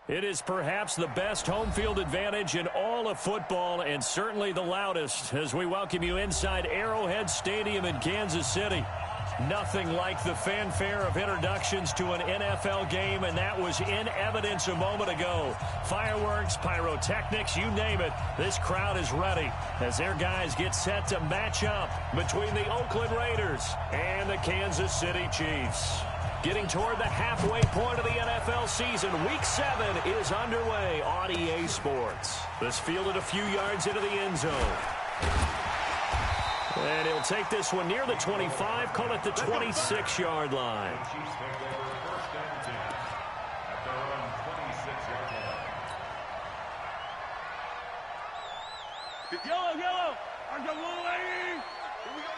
It is perhaps the best home field advantage in all of football and certainly the loudest as we welcome you inside Arrowhead Stadium in Kansas City. Nothing like the fanfare of introductions to an NFL game, and that was in evidence a moment ago. Fireworks, pyrotechnics, you name it, this crowd is ready as their guys get set to match up between the Oakland Raiders and the Kansas City Chiefs. Getting toward the halfway point of the NFL season, Week 7 is underway on EA Sports. This fielded a few yards into the end zone. And he'll take this one near the 25, call it the 26-yard line. Yellow. I got little lady. Here we go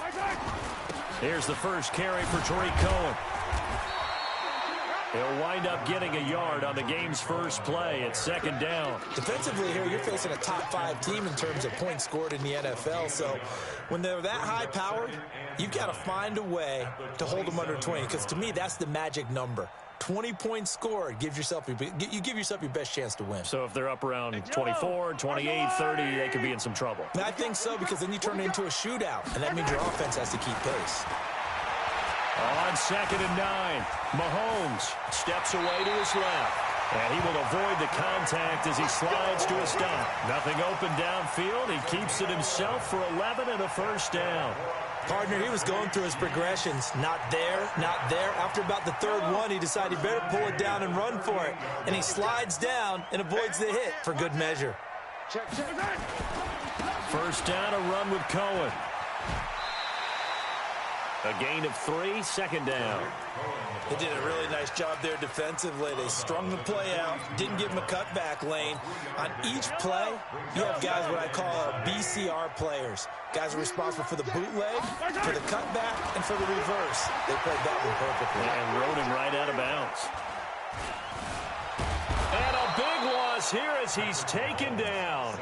again. Here's the first carry for Tariq Cohen. He'll wind up getting a yard on the game's first play. It's second down. Defensively here, you're facing a top-5 team in terms of points scored in the NFL. So when they're that high-powered, you've got to find a way to hold them under 20. Because to me, that's the magic number. 20 points scored, you give yourself your best chance to win. So if they're up around 24, 28, 30, they could be in some trouble. I think so, because then you turn it into a shootout, and that means your offense has to keep pace. On 2nd and 9, Mahomes steps away to his left. And he will avoid the contact as he slides to a stop. Nothing open downfield. He keeps it himself for 11 and a first down. Partner, he was going through his progressions. Not there, not there. After about the third one, he decided he better pull it down and run for it. And he slides down and avoids the hit for good measure. First down, a run with Cohen. A gain of 3, second down. They did a really nice job there defensively. They strung the play out, didn't give him a cutback lane. On each play, you have guys what I call BCR players. Guys are responsible for the bootleg, for the cutback, and for the reverse. They played that one perfectly. And rode him right out of bounds. And a big loss here as he's taken down.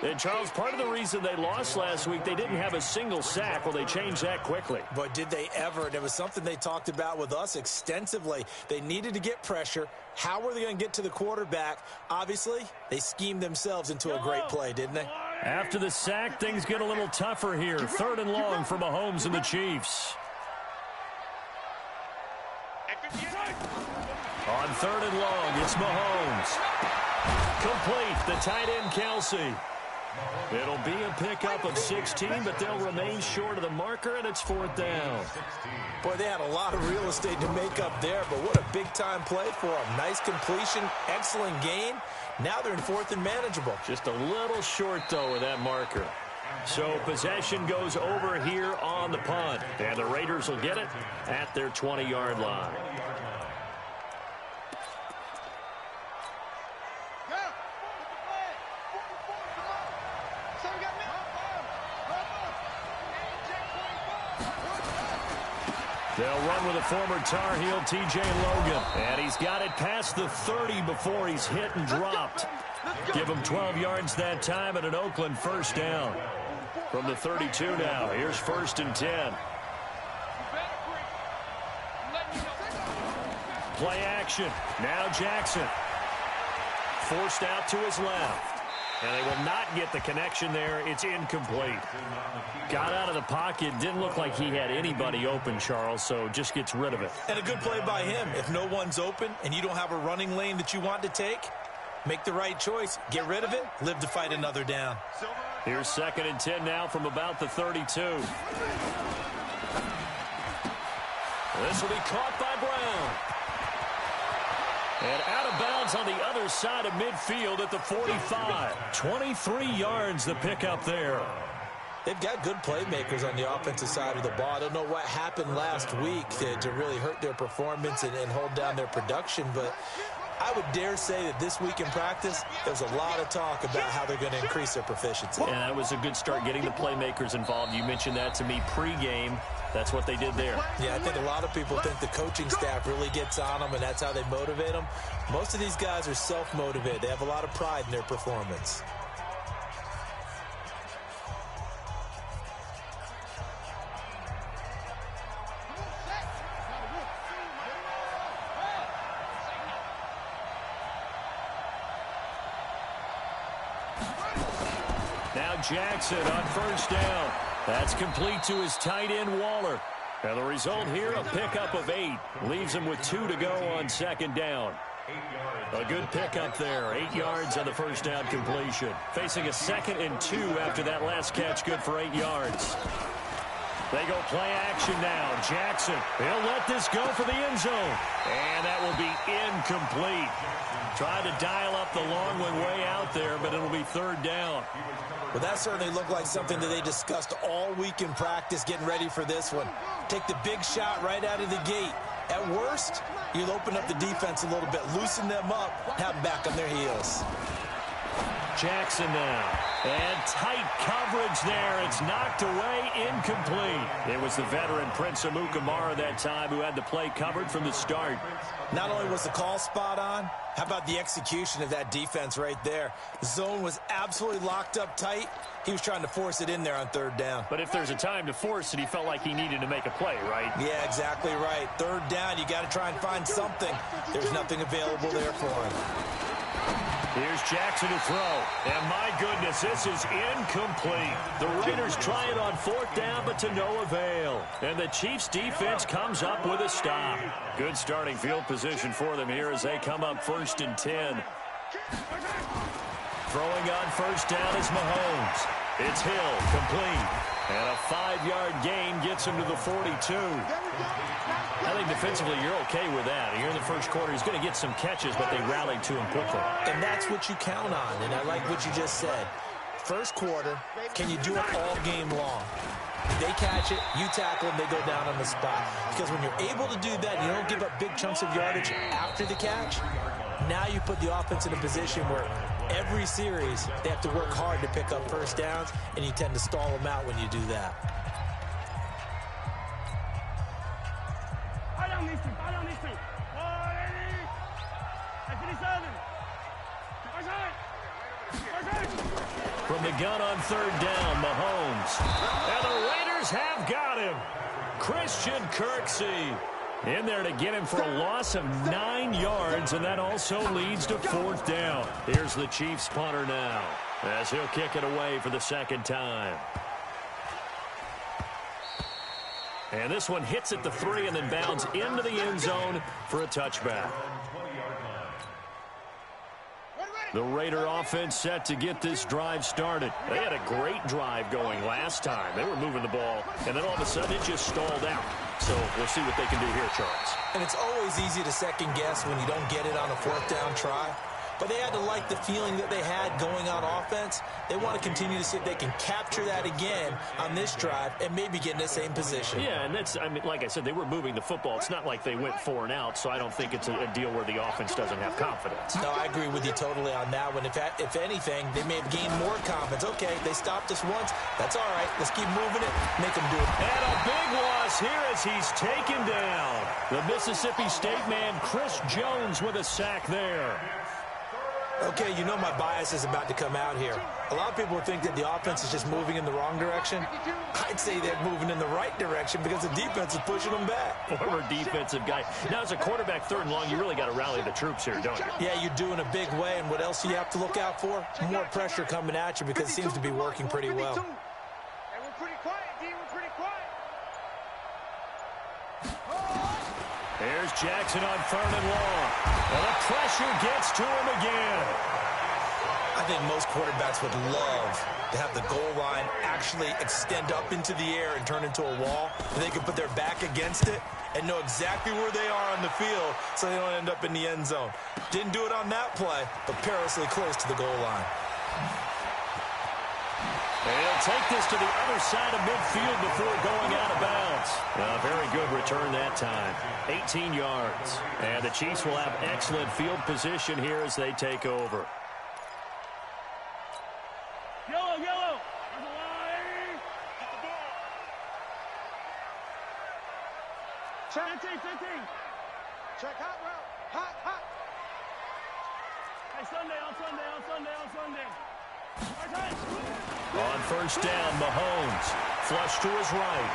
And, Charles, part of the reason they lost last week, they didn't have a single sack. Well, they changed that quickly. But did they ever? And it was something they talked about with us extensively. They needed to get pressure. How were they going to get to the quarterback? Obviously, they schemed themselves into a great play, didn't they? After the sack, things get a little tougher here. 3rd and long for Mahomes and the Chiefs. On 3rd and long, it's Mahomes. Complete, the tight end, Kelsey. It'll be a pickup of 16, but they'll remain short of the marker, and it's 4th down. Boy, they had a lot of real estate to make up there, but what a big-time play for them. Nice completion, excellent gain. Now they're in 4th and manageable. Just a little short, though, of that marker. So possession goes over here on the punt, and the Raiders will get it at their 20-yard line. They'll run with a former Tar Heel, T.J. Logan. And he's got it past the 30 before he's hit and dropped. Give him 12 yards that time and an Oakland first down. From the 32 now, here's 1st and 10. Play action. Now Jackson. Forced out to his left. And they will not get the connection there. It's incomplete. Got out of the pocket. Didn't look like he had anybody open, Charles, so just gets rid of it. And a good play by him. If no one's open and you don't have a running lane that you want to take, make the right choice. Get rid of it. Live to fight another down. Here's 2nd and 10 now from about the 32. This will be caught by Brown. And out of bounds on the other side of midfield at the 45. 23 yards the pickup there. They've got good playmakers on the offensive side of the ball. I don't know what happened last week to really hurt their performance and hold down their production, but I would dare say that this week in practice, there's a lot of talk about how they're going to increase their proficiency. And that was a good start getting the playmakers involved. You mentioned that to me pregame. That's what they did there. Yeah, I think a lot of people think the coaching staff really gets on them, and that's how they motivate them. Most of these guys are self-motivated. They have a lot of pride in their performance. Now Jackson on first down. That's complete to his tight end, Waller. And the result here, a pickup of 8. Leaves him with 2 to go on second down. A good pickup there. 8 yards on the first down completion. Facing a 2nd and 2 after that last catch, good for 8 yards. They go play action now. Jackson, he'll let this go for the end zone. And that will be incomplete. Tried to dial up the long one way out there, but it'll be 3rd down. Well, that certainly looked like something that they discussed all week in practice getting ready for this one. Take the big shot right out of the gate. At worst, you'll open up the defense a little bit, loosen them up, have them back on their heels. Jackson now. And tight coverage there. It's knocked away, incomplete. It was the veteran Prince Amukamara that time who had the play covered from the start. Not only was the call spot on, how about the execution of that defense right there? Zone was absolutely locked up tight. He was trying to force it in there on 3rd down. But if there's a time to force it, he felt like he needed to make a play, right? Yeah, exactly right. 3rd down, you got to try and find something. There's nothing available there for him. Here's Jackson to throw. And my goodness, this is incomplete. The Raiders try it on 4th down, but to no avail. And the Chiefs defense comes up with a stop. Good starting field position for them here as they come up 1st and 10. Throwing on 1st down is Mahomes. It's Hill, complete. And a 5-yard gain gets him to the 42. I think defensively you're okay with that. Here in the first quarter, he's going to get some catches, but they rallied to him quickly. And that's what you count on, and I like what you just said. First quarter, can you do it all game long? They catch it, you tackle them, they go down on the spot. Because when you're able to do that, you don't give up big chunks of yardage after the catch. Now you put the offense in a position where every series they have to work hard to pick up first downs, and you tend to stall them out when you do that. From the gun on 3rd down, Mahomes. And the Raiders have got him. Christian Kirksey in there to get him for a loss of 9 yards, and that also leads to 4th down. Here's the Chiefs punter now as he'll kick it away for the 2nd time. And this one hits at the 3 and then bounds into the end zone for a touchback. The Raider offense set to get this drive started. They had a great drive going last time. They were moving the ball, and then all of a sudden it just stalled out. So we'll see what they can do here, Charles. And it's always easy to second guess when you don't get it on a 4th down try. But they had to like the feeling that they had going on offense. They want to continue to see if they can capture that again on this drive and maybe get in the same position. Yeah, and that's, I mean, like I said, they were moving the football. It's not like they went 4 and out, so I don't think it's a deal where the offense doesn't have confidence. No, I agree with you totally on that one. If anything, they may have gained more confidence. Okay, they stopped us once. That's all right. Let's keep moving it. Make them do it. And a big loss here as he's taken down. The Mississippi State man, Chris Jones, with a sack there. Okay, you know my bias is about to come out here. A lot of people think that the offense is just moving in the wrong direction. I'd say they're moving in the right direction because the defense is pushing them back. Former defensive guy. Now, as a quarterback 3rd and long, you really got to rally the troops here, don't you? Yeah, you're doing a big way, and what else do you have to look out for? More pressure coming at you because it seems to be working pretty well. Here's Jackson on 3rd and long. And the pressure gets to him again. I think most quarterbacks would love to have the goal line actually extend up into the air and turn into a wall. And they can put their back against it and know exactly where they are on the field so they don't end up in the end zone. Didn't do it on that play, but perilously close to the goal line. And he'll take this to the other side of midfield before going out of bounds. A very good return that time. 18 yards. And the Chiefs will have excellent field position here as they take over. Yellow, yellow. Check. 15. Check hot route. Hot. Hey, Sunday. On 1st down, Mahomes. Flush to his right.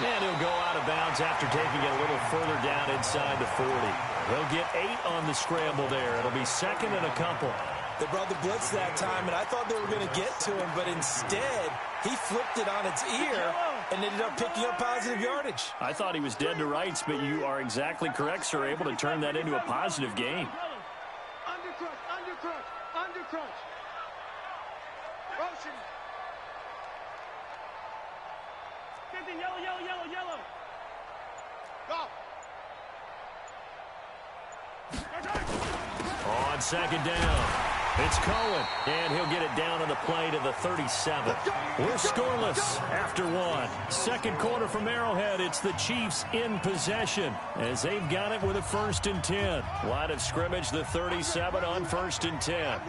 And he'll go out of bounds after taking it a little further down inside the 40. They'll get 8 on the scramble there. It'll be 2nd and a couple. They brought the blitz that time, and I thought they were going to get to him, but instead, he flipped it on its ear and ended up picking up positive yardage. I thought he was dead to rights, but you are exactly correct, sir. Able to turn that into a positive gain. Under crunch. Motion. 50, yellow. Go. On second down, it's Cohen, and he'll get it down on the play to the 37. We're scoreless after one. Second quarter from Arrowhead. It's the Chiefs in possession as they've got it with a 1st and 10. Line of scrimmage, the 37 on 1st and 10.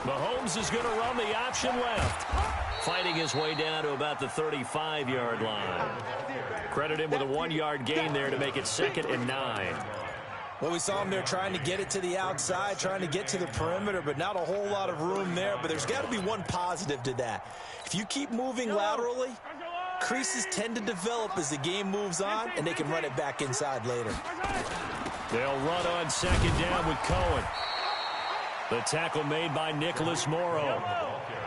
Mahomes is going to run the option left, fighting his way down to about the 35-yard line. Credit him with a 1-yard gain there to make it 2nd and 9. Well, we saw him there trying to get it to the outside, trying to get to the perimeter, but not a whole lot of room there. But there's got to be one positive to that. If you keep moving laterally, creases tend to develop as the game moves on, and they can run it back inside later. They'll run on second down with Cohen. The tackle made by Nicholas Morrow.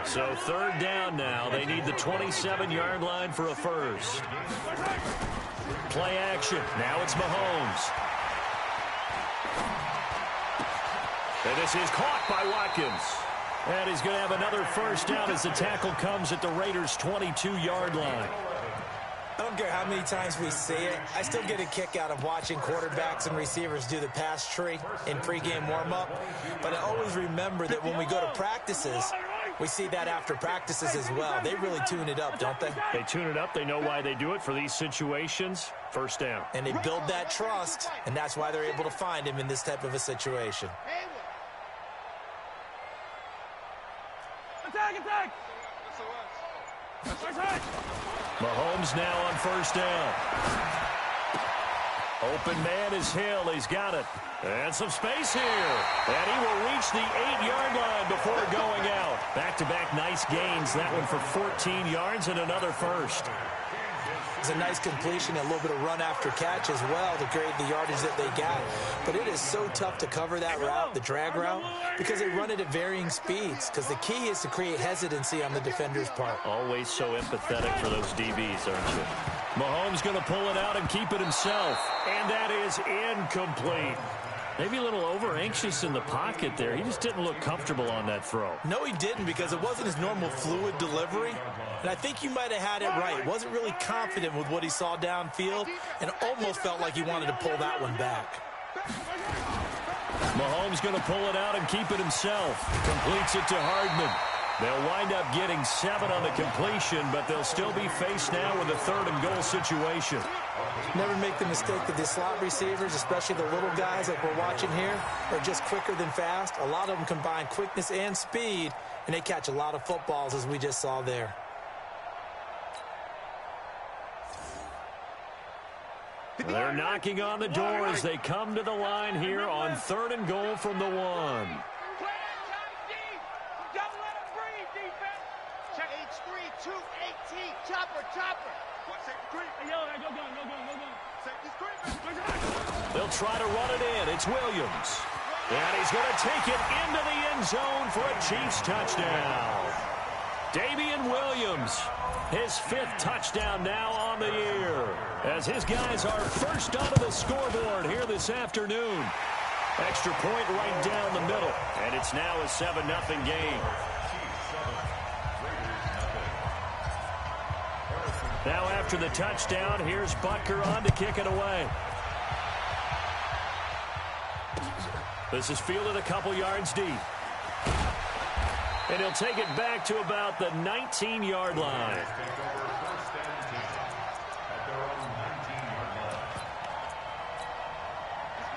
So 3rd down now. They need the 27-yard line for a first. Play action. Now it's Mahomes. And this is caught by Watkins. And he's going to have another first down as the tackle comes at the Raiders' 22-yard line. I don't care how many times we see it. I still get a kick out of watching quarterbacks and receivers do the pass tree in pregame warm-up. But I always remember that when we go to practices, we see that after practices as well. They really tune it up, don't they? They tune it up. They know why they do it for these situations. First down. And they build that trust, and that's why they're able to find him in this type of a situation. Attack! Mahomes now on 1st down. Open man is Hill. He's got it. And some space here. And he will reach the 8-yard line before going out. Back-to-back nice gains. That one for 14 yards and another first. It's a nice completion, a little bit of run after catch as well to create the yardage that they got. But it is so tough to cover that route, the drag route, because they run it at varying speeds. Because the key is to create hesitancy on the defender's part. Always so empathetic for those DBs, aren't you? Mahomes going to pull it out and keep it himself. And that is incomplete. Maybe a little over-anxious in the pocket there. He just didn't look comfortable on that throw. No, he didn't, because it wasn't his normal fluid delivery. And I think you might have had it right. Wasn't really confident with what he saw downfield and almost felt like he wanted to pull that one back. Mahomes going to pull it out and keep it himself. Completes it to Hardman. They'll wind up getting 7 on the completion, but they'll still be faced now with a 3rd and goal situation. Never make the mistake that the slot receivers, especially the little guys like we're watching here, are just quicker than fast. A lot of them combine quickness and speed, and they catch a lot of footballs, as we just saw there. They're knocking on the door as they come to the line here on 3rd and goal from the 1. They'll try to run it in. It's Williams. And he's going to take it into the end zone for a Chiefs touchdown. Damian Williams, his 5th touchdown now on the year, as his guys are first onto the scoreboard here this afternoon. Extra point right down the middle, and it's now a 7-0 game. Now after the touchdown, here's Butker on to kick it away. This is fielded a couple yards deep. And he'll take it back to about the 19-yard line.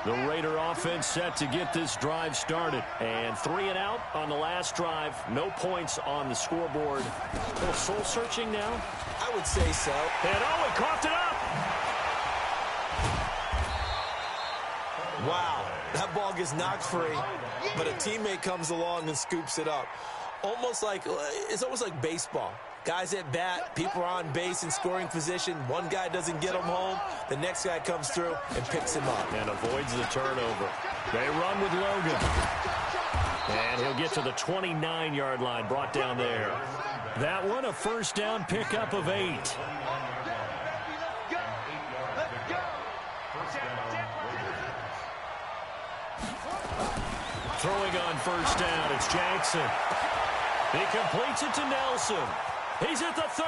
The Raider offense set to get this drive started. And 3 and out on the last drive. No points on the scoreboard. A little soul-searching now? I would say so. And oh, he coughed it up! Wow, that ball gets knocked free, but a teammate comes along and scoops it up. It's almost like baseball. Guys at bat, people are on base in scoring position. One guy doesn't get them home. The next guy comes through and picks him up. And avoids the turnover. They run with Logan. And he'll get to the 29-yard line, brought down there. That one, a first down pickup of 8. Throwing on first down, it's Jackson. He completes it to Nelson. He's at the 30.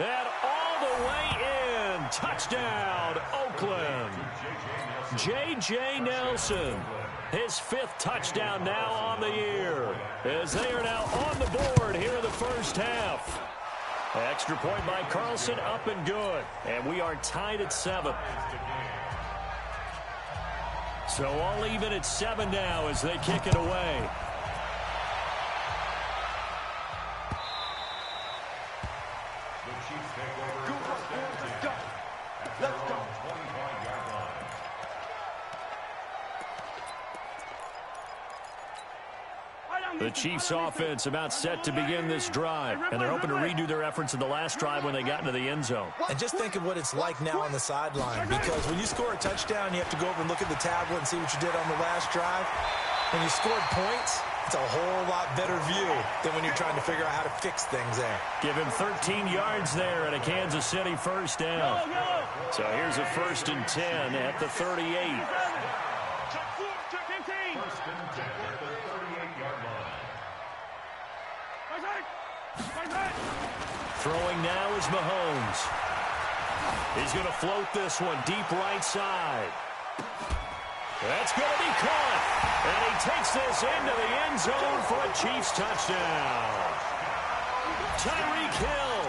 And all the way in. Touchdown, Oakland. J.J. Nelson, his 5th touchdown now on the year, as they are now on the board here in the first half. Extra point by Carlson, up and good. And we are tied at 7. So all even at 7 now as they kick it away. The Chiefs offense about set to begin this drive, and they're hoping to redo their efforts in the last drive when they got into the end zone. And just think of what it's like now on the sideline, because when you score a touchdown, you have to go over and look at the tablet and see what you did on the last drive. When you scored points, it's a whole lot better view than when you're trying to figure out how to fix things there. Give him 13 yards there and a Kansas City first down. So here's a 1st and 10 at the 38. Throwing now is Mahomes. He's going to float this one deep right side. That's going to be caught. And he takes this into the end zone for a Chiefs touchdown. Tyreek Hill,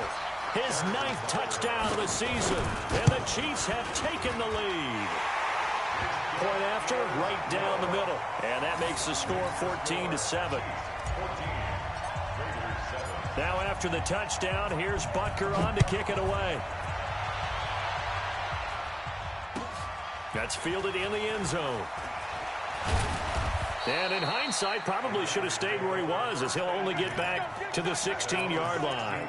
his 9th touchdown of the season. And the Chiefs have taken the lead. Point after, right down the middle. And that makes the score 14-7. Now after the touchdown, here's Butker on to kick it away. That's fielded in the end zone. And in hindsight, probably should have stayed where he was, as he'll only get back to the 16-yard line.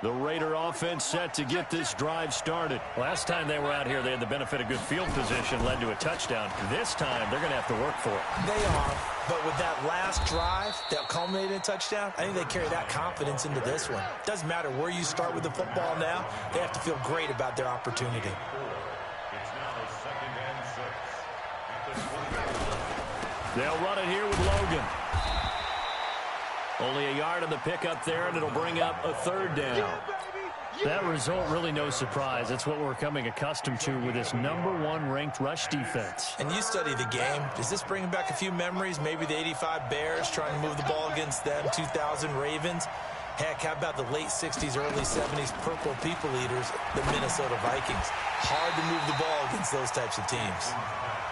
The Raider offense set to get this drive started. Last time they were out here, they had the benefit of good field position, led to a touchdown. This time, they're going to have to work for it. They are, but with that last drive that culminated in a touchdown, I think they carry that confidence into this one. Doesn't matter where you start with the football now, they have to feel great about their opportunity. They'll run it here with Logan. Only a yard on the pickup there, and it'll bring up a 3rd down. That result, really no surprise. It's what we're coming accustomed to with this #1 ranked rush defense. And you study the game. Does this bring back a few memories? Maybe the 85 Bears trying to move the ball against them, 2000 Ravens. Heck, how about the late 60s, early 70s Purple People Eaters, the Minnesota Vikings? Hard to move the ball against those types of teams.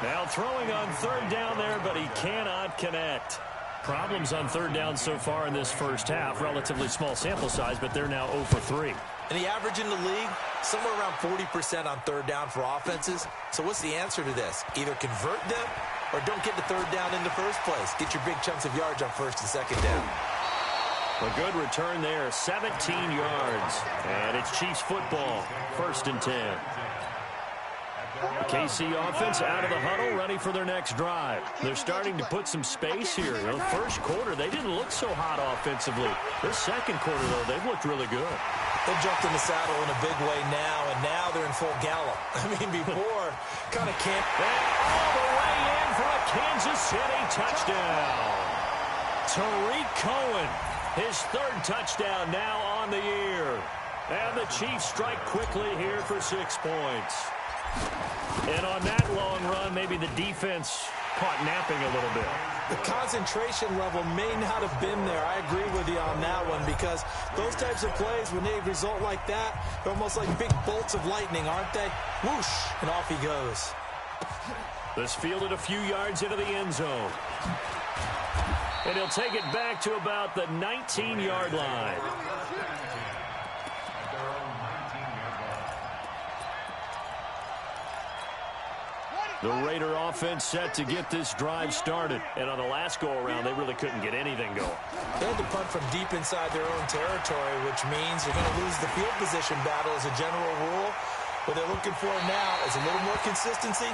Now throwing on 3rd down there, but he cannot connect. Problems on 3rd down so far in this first half. Relatively small sample size, but they're now 0 for 3. And the average in the league, somewhere around 40% on 3rd down for offenses. So what's the answer to this? Either convert them or don't get the 3rd down in the first place. Get your big chunks of yards on 1st and 2nd down. A good return there, 17 yards. And it's Chiefs football, 1st and 10. The KC offense out of the huddle, ready for their next drive. They're starting to put some space here. You know, first quarter, they didn't look so hot offensively. This second quarter, though, they've looked really good. They jumped in the saddle in a big way now, and now they're in full gallop. I mean, before, kind of can't. And all the way in for a Kansas City touchdown. Tariq Cohen, his 3rd touchdown now on the year. And the Chiefs strike quickly here for 6 points. And on that long run, maybe the defense caught napping a little bit. The concentration level may not have been there. I agree with you on that one, because those types of plays, when they result like that, they're almost like big bolts of lightning, aren't they? Whoosh, and off he goes. This fielded a few yards into the end zone. And he'll take it back to about the 19-yard line. The Raider offense set to get this drive started. And on the last go-around, they really couldn't get anything going. They had to punt from deep inside their own territory, which means you're going to lose the field position battle as a general rule. What they're looking for now is a little more consistency.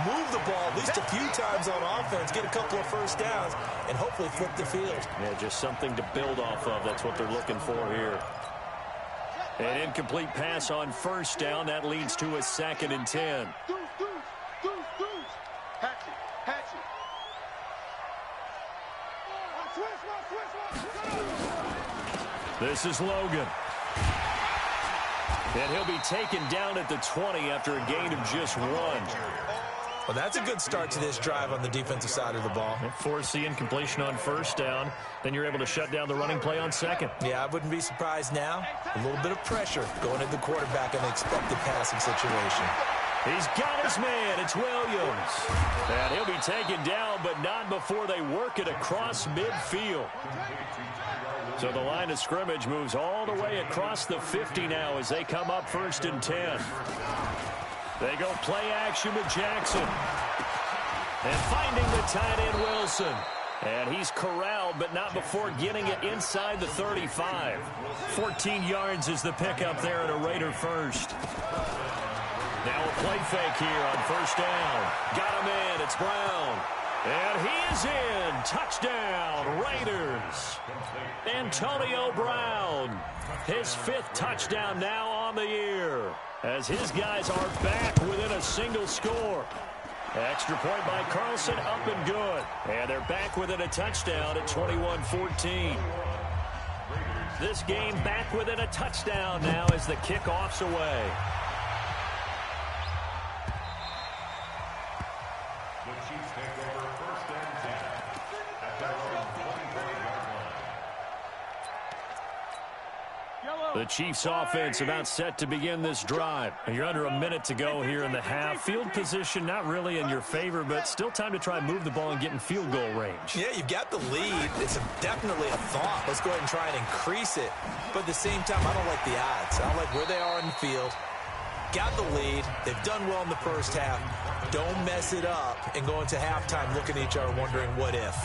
Move the ball at least a few times on offense, get a couple of first downs, and hopefully flip the field. Yeah, just something to build off of. That's what they're looking for here. An incomplete pass on first down. That leads to a 2nd and 10. This is Logan. And he'll be taken down at the 20 after a gain of just 1. Well, that's a good start to this drive on the defensive side of the ball. Force the incompletion on first down. Then you're able to shut down the running play on second. Yeah, I wouldn't be surprised now. A little bit of pressure going at the quarterback in an expected passing situation. He's got his man. It's Williams. And he'll be taken down, but not before they work it across midfield. So the line of scrimmage moves all the way across the 50 now as they come up 1st and 10. They go play action with Jackson. And finding the tight end Wilson. And he's corralled, but not before getting it inside the 35. 14 yards is the pickup there at a Raider first. Now a play fake here on first down. Got him in. It's Brown. And he is in. Touchdown, Raiders. Antonio Brown. His 5th touchdown now on the year, as his guys are back within a single score. Extra point by Carlson, up and good. And they're back within a touchdown at 21-14. This game back within a touchdown now as the kickoff's away. The Chiefs offense about set to begin this drive. You're under a minute to go here in the half. Field position not really in your favor, but still time to try and move the ball and get in field goal range. Yeah, you've got the lead. It's definitely a thought. Let's go ahead and try and increase it. But at the same time, I don't like the odds. I don't like where they are in the field. Got the lead. They've done well in the first half. Don't mess it up and go into halftime looking at each other wondering what if.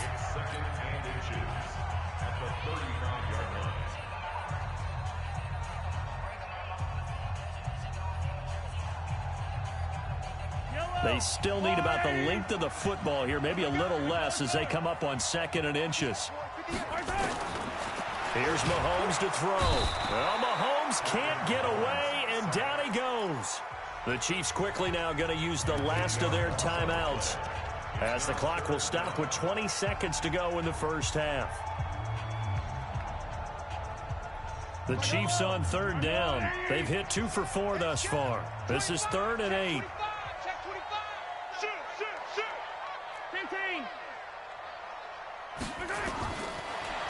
They still need about the length of the football here, maybe a little less as they come up on 2nd and inches. Here's Mahomes to throw. Well, Mahomes can't get away, and down he goes. The Chiefs quickly now going to use the last of their timeouts, as the clock will stop with 20 seconds to go in the first half. The Chiefs on 3rd down. They've hit 2 for 4 thus far. This is 3rd and 8.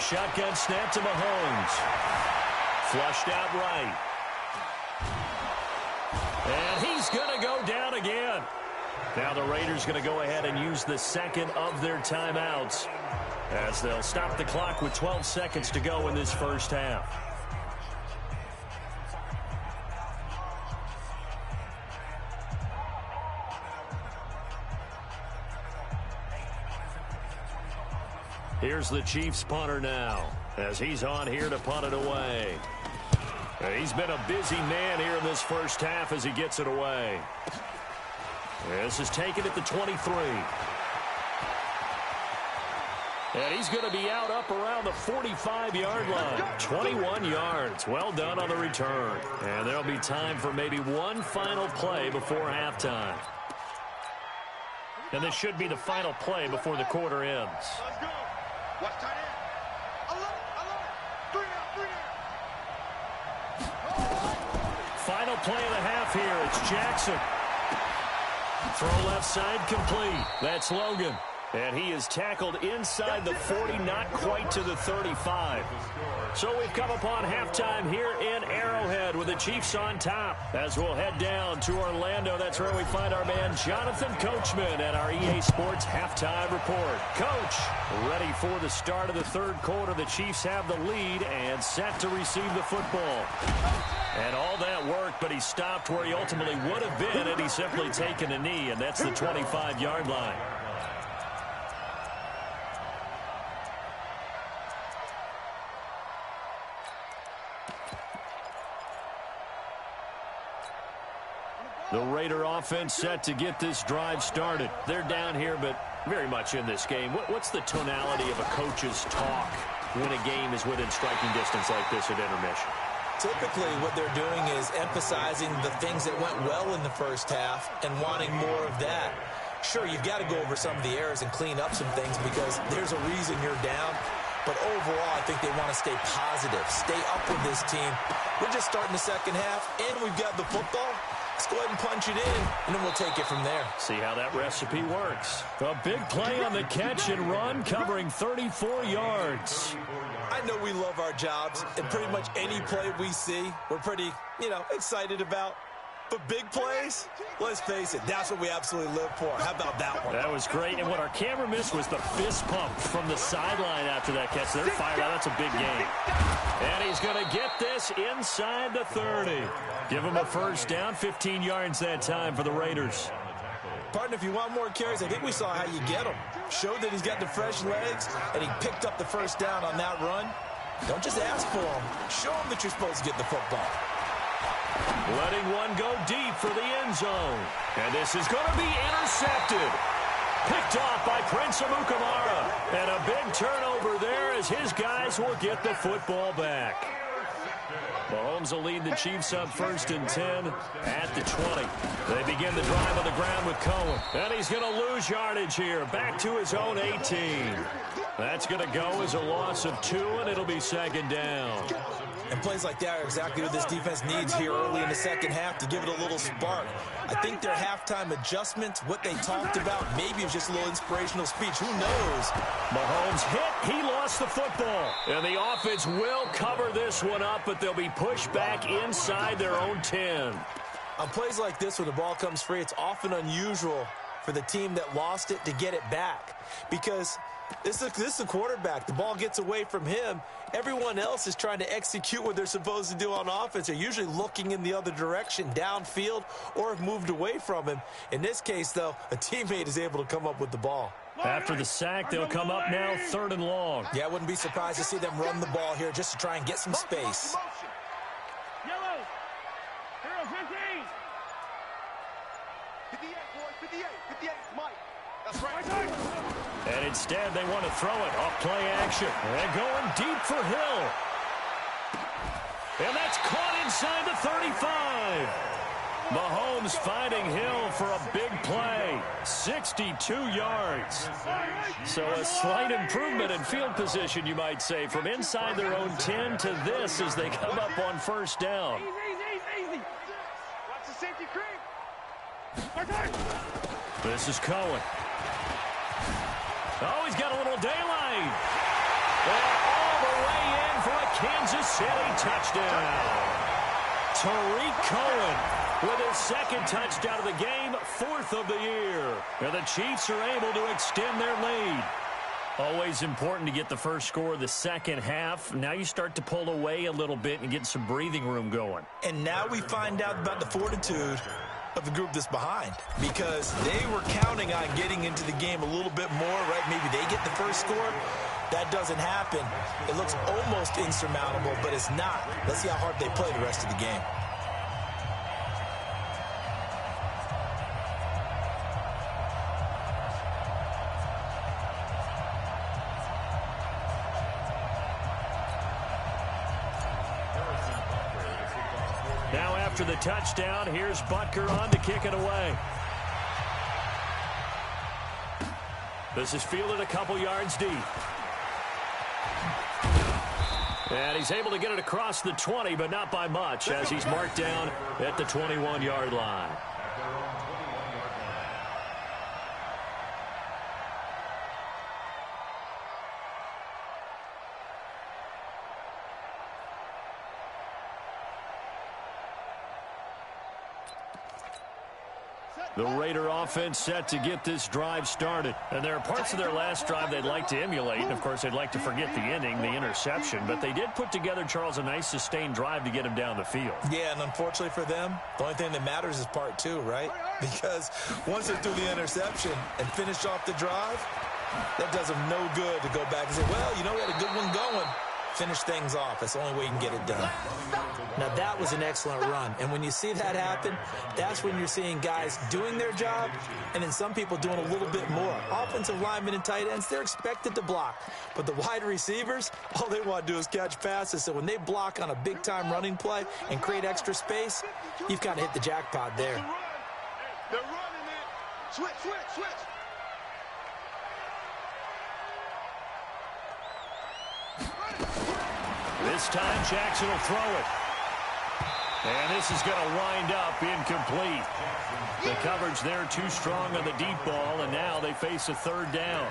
Shotgun snap to Mahomes. Flushed out right. And he's going to go down again. Now the Raiders going to go ahead and use the 2nd of their timeouts, as they'll stop the clock with 12 seconds to go in this first half. Here's the Chiefs punter now, as he's on here to punt it away. He's been a busy man here in this first half as he gets it away. This is taken at the 23. And he's going to be out up around the 45-yard line. 21 yards. Well done on the return. And there'll be time for maybe one final play before halftime. And this should be the final play before the quarter ends. Watch tight end. Alert. 3 down. Final play of the half here. It's Jackson. Throw left side complete. That's Logan. And he is tackled inside the 40, not quite to the 35. So we've come upon halftime here in Arrowhead with the Chiefs on top. As we'll head down to Orlando, that's where we find our man Jonathan Coachman at our EA Sports Halftime Report. Coach, ready for the start of the third quarter. The Chiefs have the lead and set to receive the football. And all that worked, but he stopped where he ultimately would have been had he simply taken a knee, and that's the 25-yard line. The Raider offense set to get this drive started. They're down here, but very much in this game. What's the tonality of a coach's talk when a game is within striking distance like this at intermission? Typically, what they're doing is emphasizing the things that went well in the first half and wanting more of that. Sure, you've got to go over some of the errors and clean up some things because there's a reason you're down. But overall, I think they want to stay positive, stay up with this team. We're just starting the second half, and we've got the football. Let's go ahead and punch it in, and then we'll take it from there. See how that recipe works. A big play on the catch and run, covering 34 yards. I know we love our jobs, and pretty much any play we see, we're pretty, excited about. But big plays, let's face it, that's what we absolutely live for. How about that one? That was great, and what our camera missed was the fist pump from the sideline after that catch. They're fired out. That's a big game. And he's going to get this inside the 30. Give him a first down, 15 yards that time for the Raiders. Partner, if you want more carries, I think we saw how you get them. Showed that he's got the fresh legs, and he picked up the first down on that run. Don't just ask for them. Show them that you're supposed to get the football. Letting one go deep for the end zone. And this is going to be intercepted. Picked off by Prince Amukamara. And a big turnover there as his guys will get the football back. Mahomes will lead the Chiefs up 1st and 10 at the 20. They begin the drive on the ground with Cohen. And he's going to lose yardage here. Back to his own 18. That's going to go as a loss of 2, and it'll be 2nd down. And plays like that are exactly what this defense needs here early in the second half to give it a little spark. I think their halftime adjustments, what they talked about, maybe it was just a little inspirational speech. Who knows? Mahomes hit. He lost the football. And the offense will cover this one up, but they'll be pushed back inside their own 10. On plays like this, when the ball comes free, it's often unusual for the team that lost it to get it back. Because this is a quarterback. The ball gets away from him. Everyone else is trying to execute what they're supposed to do on offense. They're usually looking in the other direction, downfield, or have moved away from him. In this case, though, a teammate is able to come up with the ball. After the sack, they'll come up now 3rd and long. Yeah, I wouldn't be surprised to see them run the ball here just to try and get some space. Yellow. Hero 15. 58, boy. 58. 58. Mike. That's right. And instead, they want to throw it off play action. And going deep for Hill. And that's caught inside the 35. Mahomes finding Hill for a big play. 62 yards. So a slight improvement in field position, you might say, from inside their own 10 to this as they come up on 1st down. Easy. Watch the safety creep. This is Cohen. Oh, he's got a little daylight. And all the way in for a Kansas City touchdown. Tariq Cohen with his 2nd touchdown of the game, 4th of the year. And the Chiefs are able to extend their lead. Always important to get the first score of the second half. Now you start to pull away a little bit and get some breathing room going. And now we find out about the fortitude of the group that's behind, because they were counting on getting into the game a little bit more, right? Maybe they get the first score. That doesn't happen. It looks almost insurmountable, but it's not. Let's see how hard they play the rest of the game. Now after the touchdown, here's Butker on to kick it away. This is fielded a couple yards deep. And he's able to get it across the 20, but not by much, as he's marked down at the 21-yard line. The Raider offense set to get this drive started. And there are parts of their last drive they'd like to emulate. And, of course, they'd like to forget the ending, the interception. But they did put together, Charles, a nice sustained drive to get him down the field. Yeah, and unfortunately for them, the only thing that matters is part two, right? Because once they threw the interception and finished off the drive, that does them no good to go back and say, well, you know, we had a good one going. Finish things off. That's the only way you can get it done. Now, that was an excellent run. And when you see that happen, that's when you're seeing guys doing their job and then some people doing a little bit more. Offensive linemen and tight ends, they're expected to block. But the wide receivers, all they want to do is catch passes. So when they block on a big-time running play and create extra space, you've kind of hit the jackpot there. They're running it. Switch, switch, switch. This time, Jackson will throw it. And this is going to wind up incomplete. The coverage there too strong on the deep ball, and now they face a third down.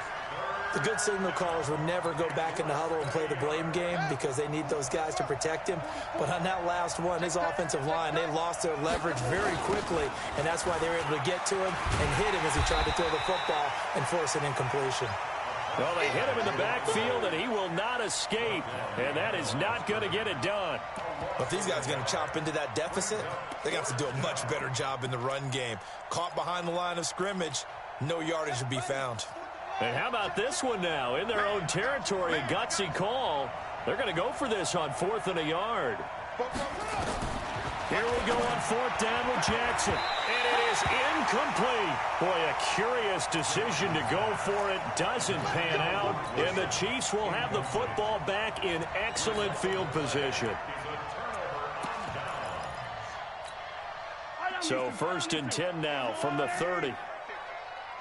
The good signal callers would never go back in the huddle and play the blame game because they need those guys to protect him. But on that last one, his offensive line, they lost their leverage very quickly, and that's why they were able to get to him and hit him as he tried to throw the football and force an incompletion. Well, they hit him in the backfield, and he will not escape, and that is not going to get it done. But if these guys are going to chop into that deficit, they have to do a much better job in the run game. Caught behind the line of scrimmage, no yardage to be found. And how about this one now? In their own territory, a gutsy call. They're going to go for this on 4th and a yard. Here we go on 4th down with Jackson. And it is incomplete. Boy, a curious decision to go for it. Doesn't pan out. And the Chiefs will have the football back in excellent field position. So 1st and 10 now from the 30. Here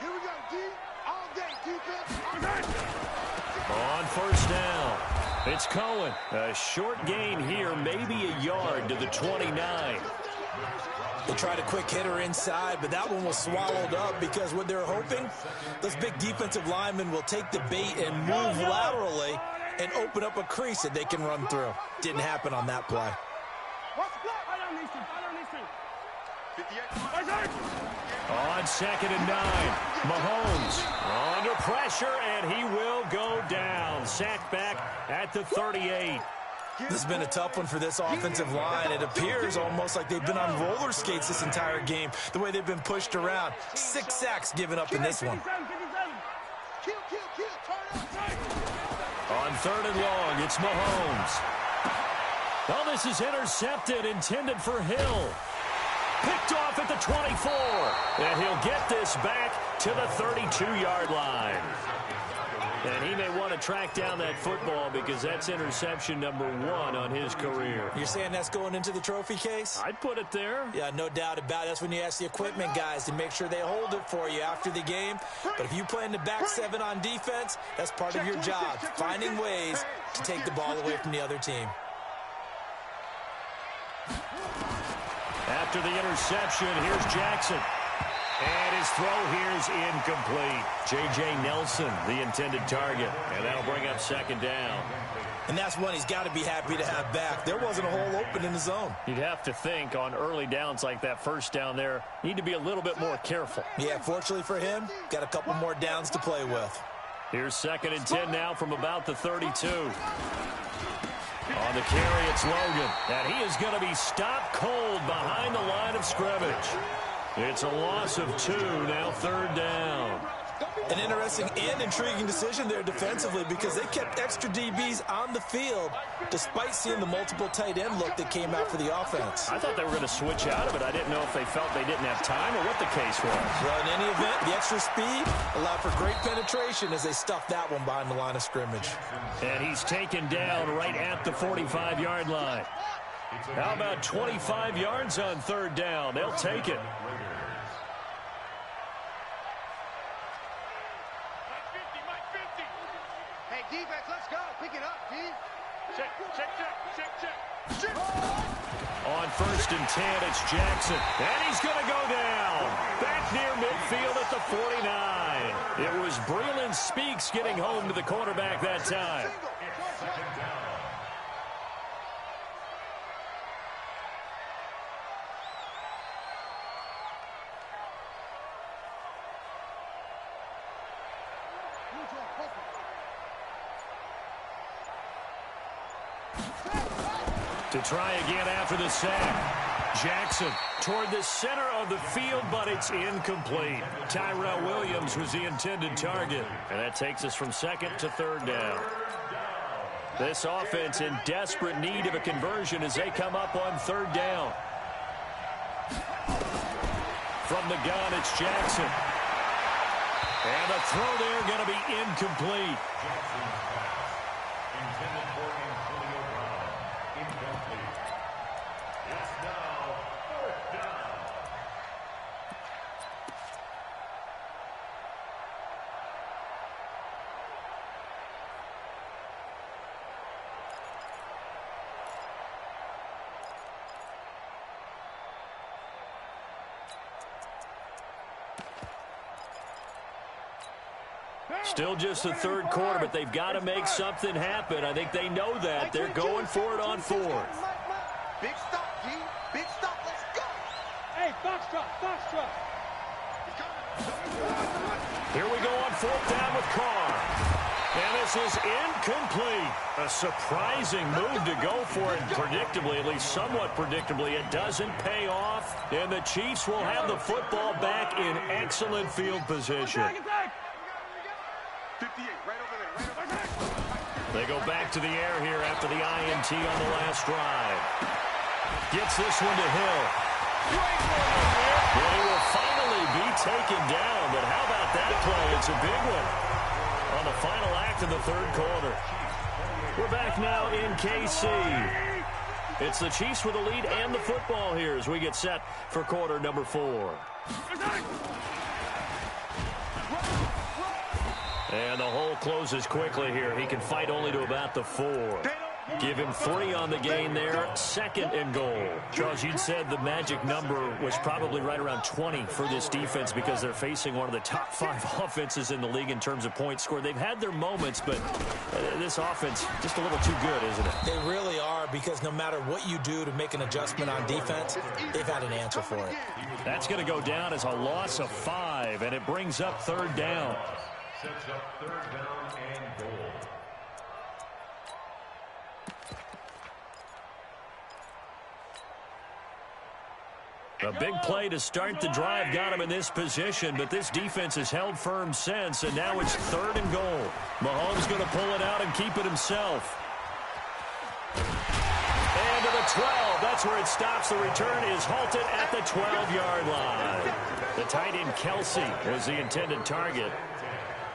we go, D. All day, defense. On 1st down, it's Cohen. A short gain here, maybe a yard to the 29. They tried a quick hitter inside, but that one was swallowed up because what they're hoping, those big defensive linemen will take the bait and move laterally and open up a crease that they can run through. Didn't happen on that play. On 2nd and 9, Mahomes under pressure, and he will go down. Sacked back at the 38. This has been a tough one for this offensive line. It appears almost like they've been on roller skates this entire game, the way they've been pushed around. 6 sacks given up in this one. On 3rd and long, it's Mahomes. Well, this is intercepted, intended for Hill. Picked off at the 24. And he'll get this back to the 32-yard line. And he may want to track down that football because that's interception number 1 on his career. You're saying that's going into the trophy case? I'd put it there. Yeah, no doubt about it. That's when you ask the equipment guys to make sure they hold it for you after the game. But if you play in the back 7 on defense, that's part of your job, finding ways to take the ball away from the other team. After the interception, here's Jackson. And his throw here is incomplete. J.J. Nelson, the intended target. And that'll bring up 2nd down. And that's one he's got to be happy to have back. There wasn't a hole open in the zone. You'd have to think on early downs like that 1st down there, need to be a little bit more careful. Yeah, fortunately for him, got a couple more downs to play with. Here's 2nd and 10 now from about the 32. On the carry, it's Logan. And he is going to be stopped cold behind the line of scrimmage. It's a loss of 2, now 3rd down. An interesting and intriguing decision there defensively because they kept extra DBs on the field despite seeing the multiple tight end look that came out for the offense. I thought they were going to switch out of it. I didn't know if they felt they didn't have time or what the case was. Well, in any event, the extra speed allowed for great penetration as they stuffed that one behind the line of scrimmage. And he's taken down right at the 45-yard line. How about 25 yards on 3rd down? They'll take it. Defense, let's go. Pick it up, D. Check, check, check, check, check. On 1st and 10, it's Jackson. And he's going to go down. Back near midfield at the 49. It was Breeland Speaks getting home to the quarterback that time. To try again after the sack. Jackson toward the center of the field, but it's incomplete. Tyrell Williams was the intended target. And that takes us from second to third down. This offense in desperate need of a conversion as they come up on third down. From the gun, it's Jackson. And the throw there going to be incomplete. Still just the third quarter, but they've got to make something happen. I think they know that. They're going for it on fourth. Big stop, G. Big stop. Let's go. Hey, foxtrot, foxtrot. Here we go on fourth down with Carr. And this is incomplete. A surprising move to go for it. Predictably, at least somewhat predictably, it doesn't pay off. And the Chiefs will have the football back in excellent field position. They go back to the air here after the INT on the last drive. Gets this one to Hill. Well, he will finally be taken down, but how about that play? It's a big one on the final act of the third quarter. We're back now in KC. It's the Chiefs with the lead and the football here as we get set for quarter number 4. And the hole closes quickly here. He can fight only to about the 4. Give him 3 on the gain there. 2nd and goal. Charles, you'd said the magic number was probably right around 20 for this defense because they're facing one of the top 5 offenses in the league in terms of points scored. They've had their moments, but this offense just a little too good, isn't it? They really are, because no matter what you do to make an adjustment on defense, they've had an answer for it. That's going to go down as a loss of 5, and it brings up third down. Sets up third down and goal. A big play to start the drive got him in this position, but this defense has held firm since, and now it's 3rd and goal. Mahomes going to pull it out and keep it himself. And to the 12. That's where it stops. The return is halted at the 12-yard line. The tight end Kelsey was the intended target.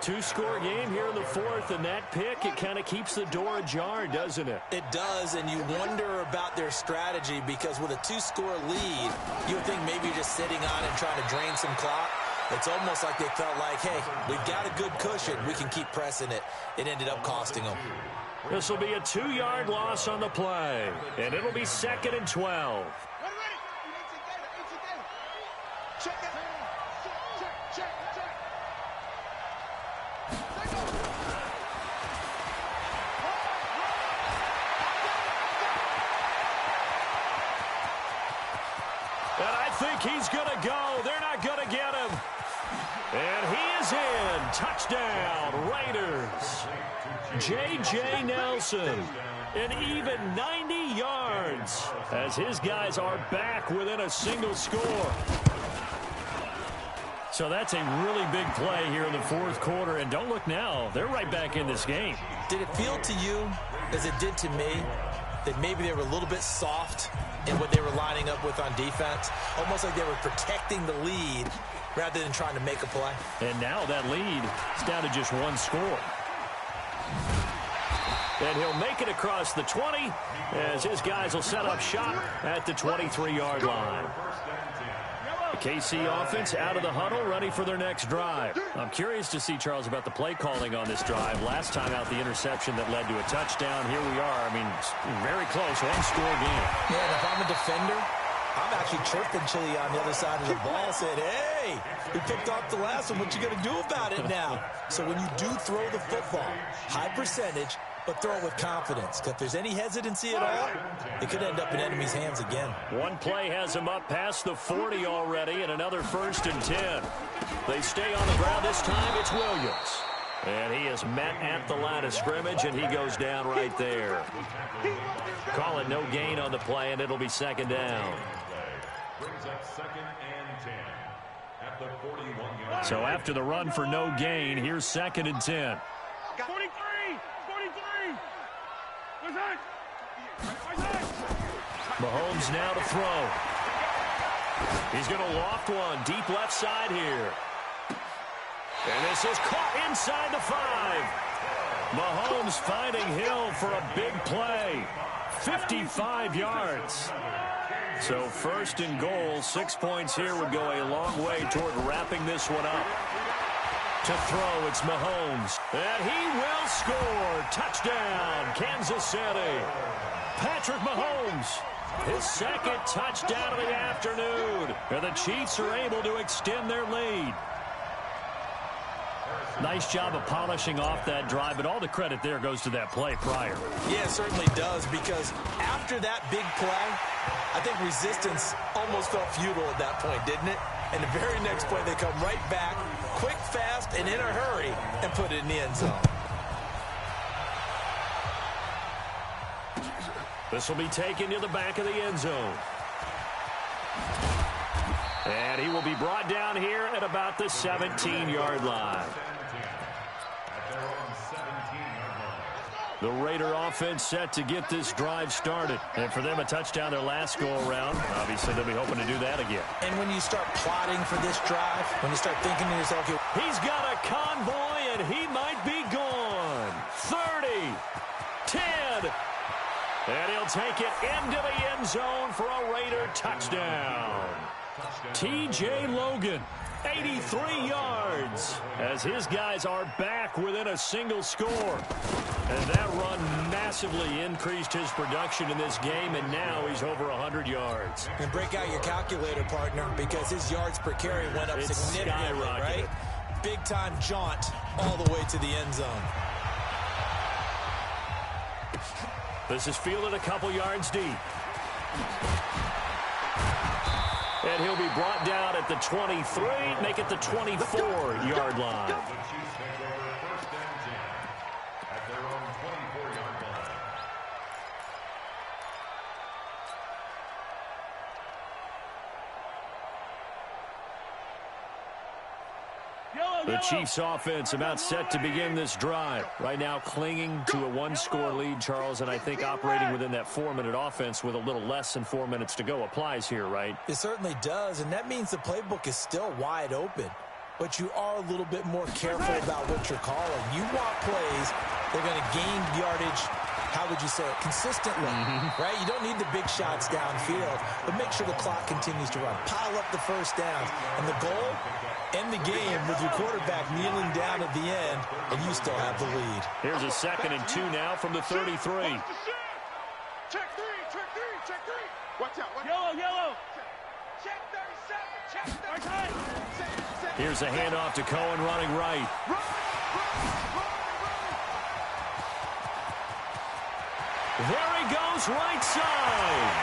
2-score game here in the 4th, and that pick, it kind of keeps the door ajar, doesn't it? It does, and you wonder about their strategy, because with a 2-score lead, you would think maybe you're just sitting on and trying to drain some clock. It's almost like they felt like, hey, we've got a good cushion. We can keep pressing it. It ended up costing them. This will be a 2-yard loss on the play, and it'll be 2nd and 12. He's going to go. They're not going to get him. And he is in. Touchdown, Raiders. J.J. Nelson. An even 90 yards as his guys are back within a single score. So that's a really big play here in the 4th quarter. And don't look now. They're right back in this game. Did it feel to you, as it did to me, that maybe they were a little bit soft in what they were lining up with on defense? Almost like they were protecting the lead rather than trying to make a play. And now that lead is down to just 1 score. And he'll make it across the 20 as his guys will set up shop at the 23-yard line. The KC offense out of the huddle, ready for their next drive. I'm curious to see, Charles, about the play calling on this drive. Last time out, the interception that led to a touchdown. Here we are. I mean, very close, 1-score game. Yeah, and if I'm a defender, I'm actually chirping Chili on the other side of the ball, saying, hey, we picked off the last one. What you going to do about it now? So when you do throw the football, high percentage, but throw it with confidence. Because if there's any hesitancy at all, it could end up in enemy's hands again. One play has him up past the 40 already, and another 1st and 10. They stay on the ground this time. It's Williams. And he is met at the line of scrimmage, and he goes down right there. Call it no gain on the play, and it'll be second down. Brings up 2nd and 10 at the 41-yard. So after the run for no gain, here's 2nd and 10. 43! 43! What's that? Mahomes now to throw. He's going to loft one deep left side here. And this is caught inside the 5. Mahomes finding Hill for a big play. 55 yards. So 1st and goal, 6 points here would go a long way toward wrapping this one up. To throw, it's Mahomes. And he will score. Touchdown, Kansas City. Patrick Mahomes, his 2nd touchdown of the afternoon. And the Chiefs are able to extend their lead. Nice job of polishing off that drive, but all the credit there goes to that play prior. Yeah, it certainly does, because after that big play, I think resistance almost felt futile at that point, didn't it? And the very next play, they come right back, quick, fast, and in a hurry, and put it in the end zone. This will be taken to the back of the end zone. And he will be brought down here at about the 17-yard line. The Raider offense set to get this drive started. And for them, a touchdown their last go-around. Obviously, they'll be hoping to do that again. And when you start plotting for this drive, when you start thinking to yourself, he's got a convoy, and he might be gone. 30, 10, and he'll take it into the end zone for a Raider touchdown. T.J. Logan, 83 yards, as his guys are back within a single score. And that run massively increased his production in this game, and now he's over 100 yards. And break out your calculator, partner, because his yards per carry went up significantly, right? Big-time jaunt all the way to the end zone. This is fielded a couple yards deep. And he'll be brought down at the 23, make it the 24-yard line. The Chiefs offense about set to begin this drive. Right now clinging to a one-score lead, Charles, and I think operating within that 4-minute offense with a little less than 4 minutes to go applies here, right? It certainly does, and that means the playbook is still wide open. But you are a little bit more careful about what you're calling. You want plays that are going to gain yardage, how would you say it, consistently, right? You don't need the big shots downfield, but make sure the clock continues to run. Pile up the first downs. And the goal, end the game with your quarterback kneeling down at the end, and you still have the lead. Here's a 2nd and 2 now from the 33. Check three, check three, check three. Watch out, watch out. Yellow. Check 37, check 37. Here's a handoff to Cohen running right. There he goes right side.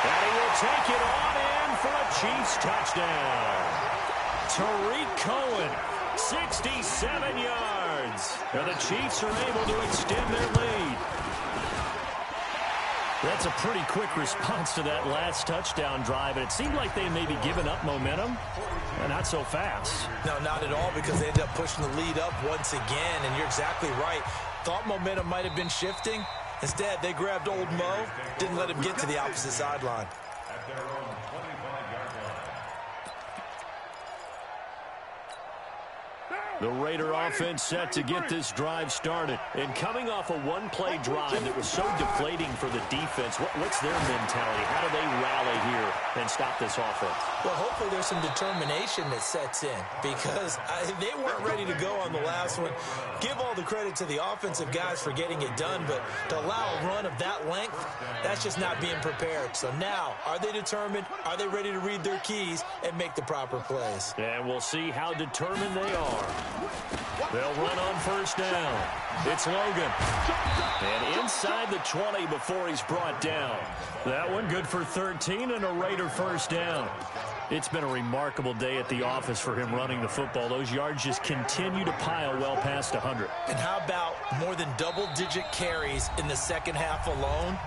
And he will take it on in for a Chiefs touchdown. Tariq Cohen, 67 yards. And the Chiefs are able to extend their lead. That's a pretty quick response to that last touchdown drive, and it seemed like they may be giving up momentum, and not so fast. No, not at all, because they ended up pushing the lead up once again, and you're exactly right. Thought momentum might have been shifting. Instead, they grabbed old Mo, didn't let him get to the opposite sideline. At their own 25-yard line. The Raider offense set to get this drive started. And coming off a one-play drive that was so deflating for the defense, what's their mentality? How do they rally here and stop this offense? Well, hopefully there's some determination that sets in, because they weren't ready to go on the last one. Give all the credit to the offensive guys for getting it done, but to allow a run of that length, that's just not being prepared. So now, are they determined? Are they ready to read their keys and make the proper plays? And we'll see how determined they are. They'll run on first down. It's Logan. And inside the 20 before he's brought down. That one good for 13 and a Raider first down. It's been a remarkable day at the office for him running the football. Those yards just continue to pile well past 100. And how about more than double-digit carries in the second half alone?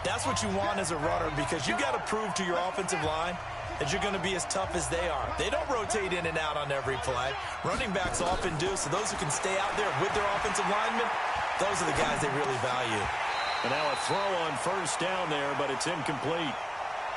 That's what you want as a runner, because you got to prove to your offensive line that you're going to be as tough as they are. They don't rotate in and out on every play. Running backs often do, so those who can stay out there with their offensive linemen, those are the guys they really value. And now a throw on first down there, but it's incomplete.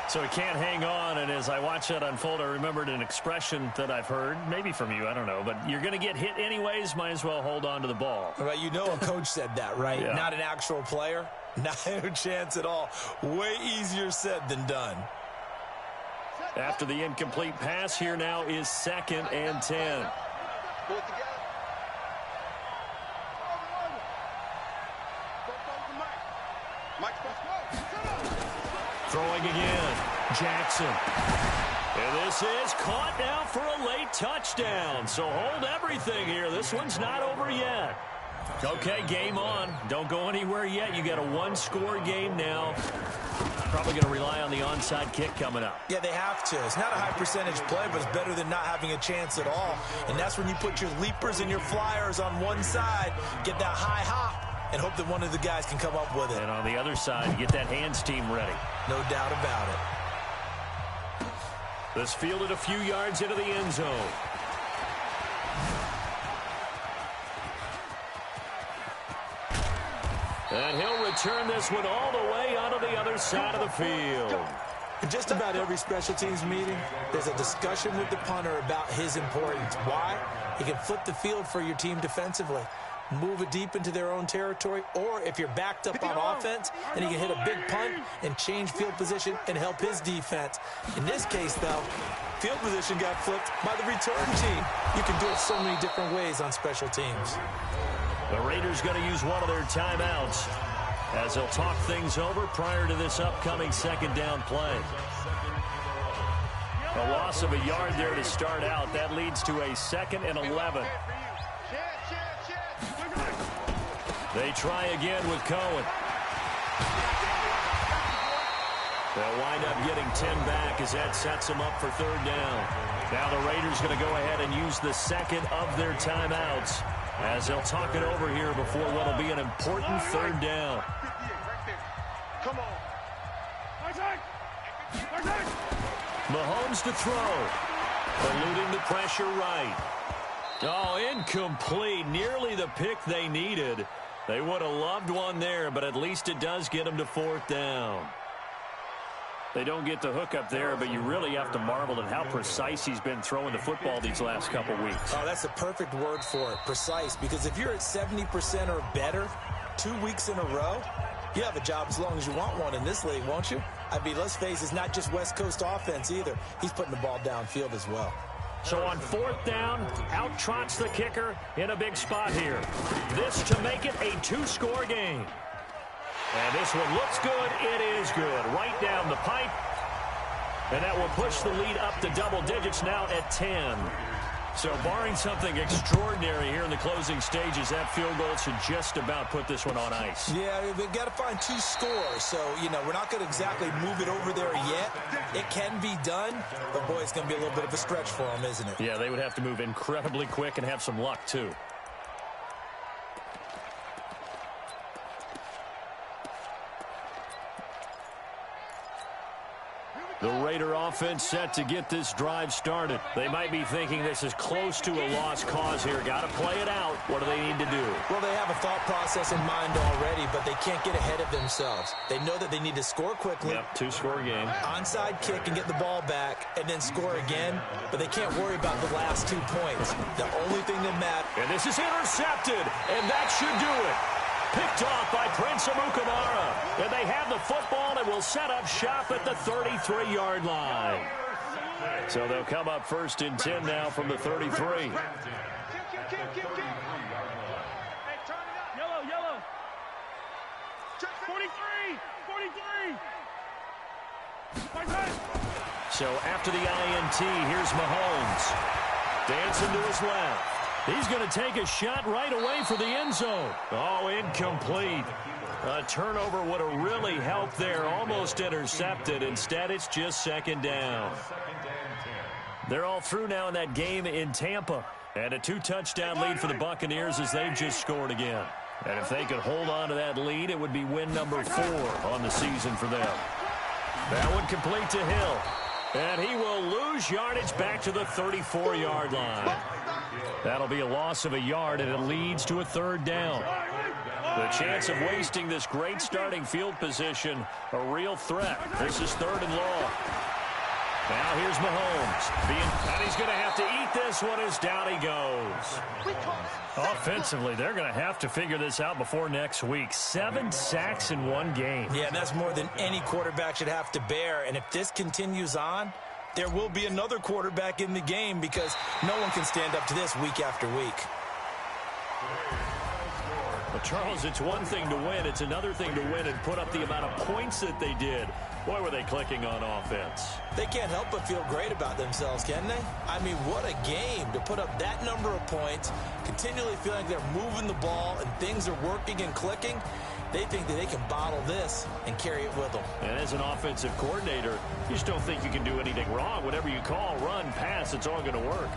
So he can't hang on, and as I watch that unfold, I remembered an expression that I've heard, maybe from you, I don't know, but you're going to get hit anyways, might as well hold on to the ball. Right, you know a coach said that, right? Yeah. Not an actual player. Not a chance at all. Way easier said than done. After the incomplete pass, here now is 2nd and 10. Throwing again, Jackson. And this is caught now for a late touchdown. So hold everything here. This one's not over yet. Okay, game on. Don't go anywhere yet. You got a one-score game now. Probably going to rely on the onside kick coming up. Yeah, they have to. It's not a high-percentage play, but it's better than not having a chance at all. And that's when you put your leapers and your flyers on one side, get that high hop, and hope that one of the guys can come up with it. And on the other side, get that hands team ready. No doubt about it. This fielded a few yards into the end zone. And he'll return this one all the way onto the other side of the field. In just about every special teams meeting, there's a discussion with the punter about his importance. Why? He can flip the field for your team defensively, move it deep into their own territory, or if you're backed up on offense, then he can hit a big punt and change field position and help his defense. In this case, though, field position got flipped by the return team. You can do it so many different ways on special teams. The Raiders going to use one of their timeouts as they'll talk things over prior to this upcoming second down play. A loss of a yard there to start out. That leads to a 2nd and 11. They try again with Cohen. They'll wind up getting 10 back as that sets them up for 3rd down. Now the Raiders going to go ahead and use the 2nd of their timeouts as they'll talk it over here before what will be an important 3rd down. Come on. Mahomes to throw. Eluding the pressure right. Oh, incomplete. Nearly the pick they needed. They would have loved one there, but at least it does get them to 4th down. They don't get the hook up there, but you really have to marvel at how precise he's been throwing the football these last couple weeks. Oh, that's a perfect word for it, precise, because if you're at 70% or better 2 weeks in a row, you have a job as long as you want one in this league, won't you? I mean, let's face it, it's not just West Coast offense either. He's putting the ball downfield as well. So on 4th down, out trots the kicker in a big spot here. This to make it a 2-score game. And this one looks good. It is good. Right down the pipe. And that will push the lead up to double digits now at 10. So barring something extraordinary here in the closing stages, that field goal should just about put this one on ice. Yeah, we've got to find 2 scores. So, you know, we're not going to exactly move it over there yet. It can be done, but, boy, it's going to be a little bit of a stretch for them, isn't it? Yeah, they would have to move incredibly quick and have some luck, too. The Raider offense set to get this drive started. They might be thinking this is close to a lost cause here. Got to play it out. What do they need to do? Well, they have a thought process in mind already, but they can't get ahead of themselves. They know that they need to score quickly. Yep, 2-score game. Onside kick and get the ball back and then score again, but they can't worry about the last 2 points. The only thing that matters. And this is intercepted, and that should do it. Picked off by Prince Amukamara. And they have the football and will set up shop at the 33-yard line. So they'll come up 1st and 10 now from the 33. Hey, turn it up. Yellow. 43. So after the INT, here's Mahomes. Dancing to his left. He's going to take a shot right away for the end zone. Oh, incomplete. A turnover would have really helped there. Almost intercepted. Instead, it's just 2nd down. They're all through now in that game in Tampa. And a 2-touchdown lead for the Buccaneers as they've just scored again. And if they could hold on to that lead, it would be win number 4 on the season for them. That would complete to Hill. And he will lose yardage back to the 34-yard line. That'll be a loss of a yard, and it leads to a 3rd down. The chance of wasting this great starting field position, a real threat. This is 3rd and long. Now here's Mahomes. And he's going to have to eat this one as down he goes. Offensively, they're going to have to figure this out before next week. 7 sacks in one game. Yeah, and that's more than any quarterback should have to bear. And if this continues on, there will be another quarterback in the game because no one can stand up to this week after week. Well, Charles, it's one thing to win. It's another thing to win and put up the amount of points that they did. Boy, were they clicking on offense. They can't help but feel great about themselves, can they? I mean, what a game to put up that number of points, continually feeling like they're moving the ball and things are working and clicking. They think that they can bottle this and carry it with them. And as an offensive coordinator, you just don't think you can do anything wrong. Whatever you call, run, pass, it's all going to work.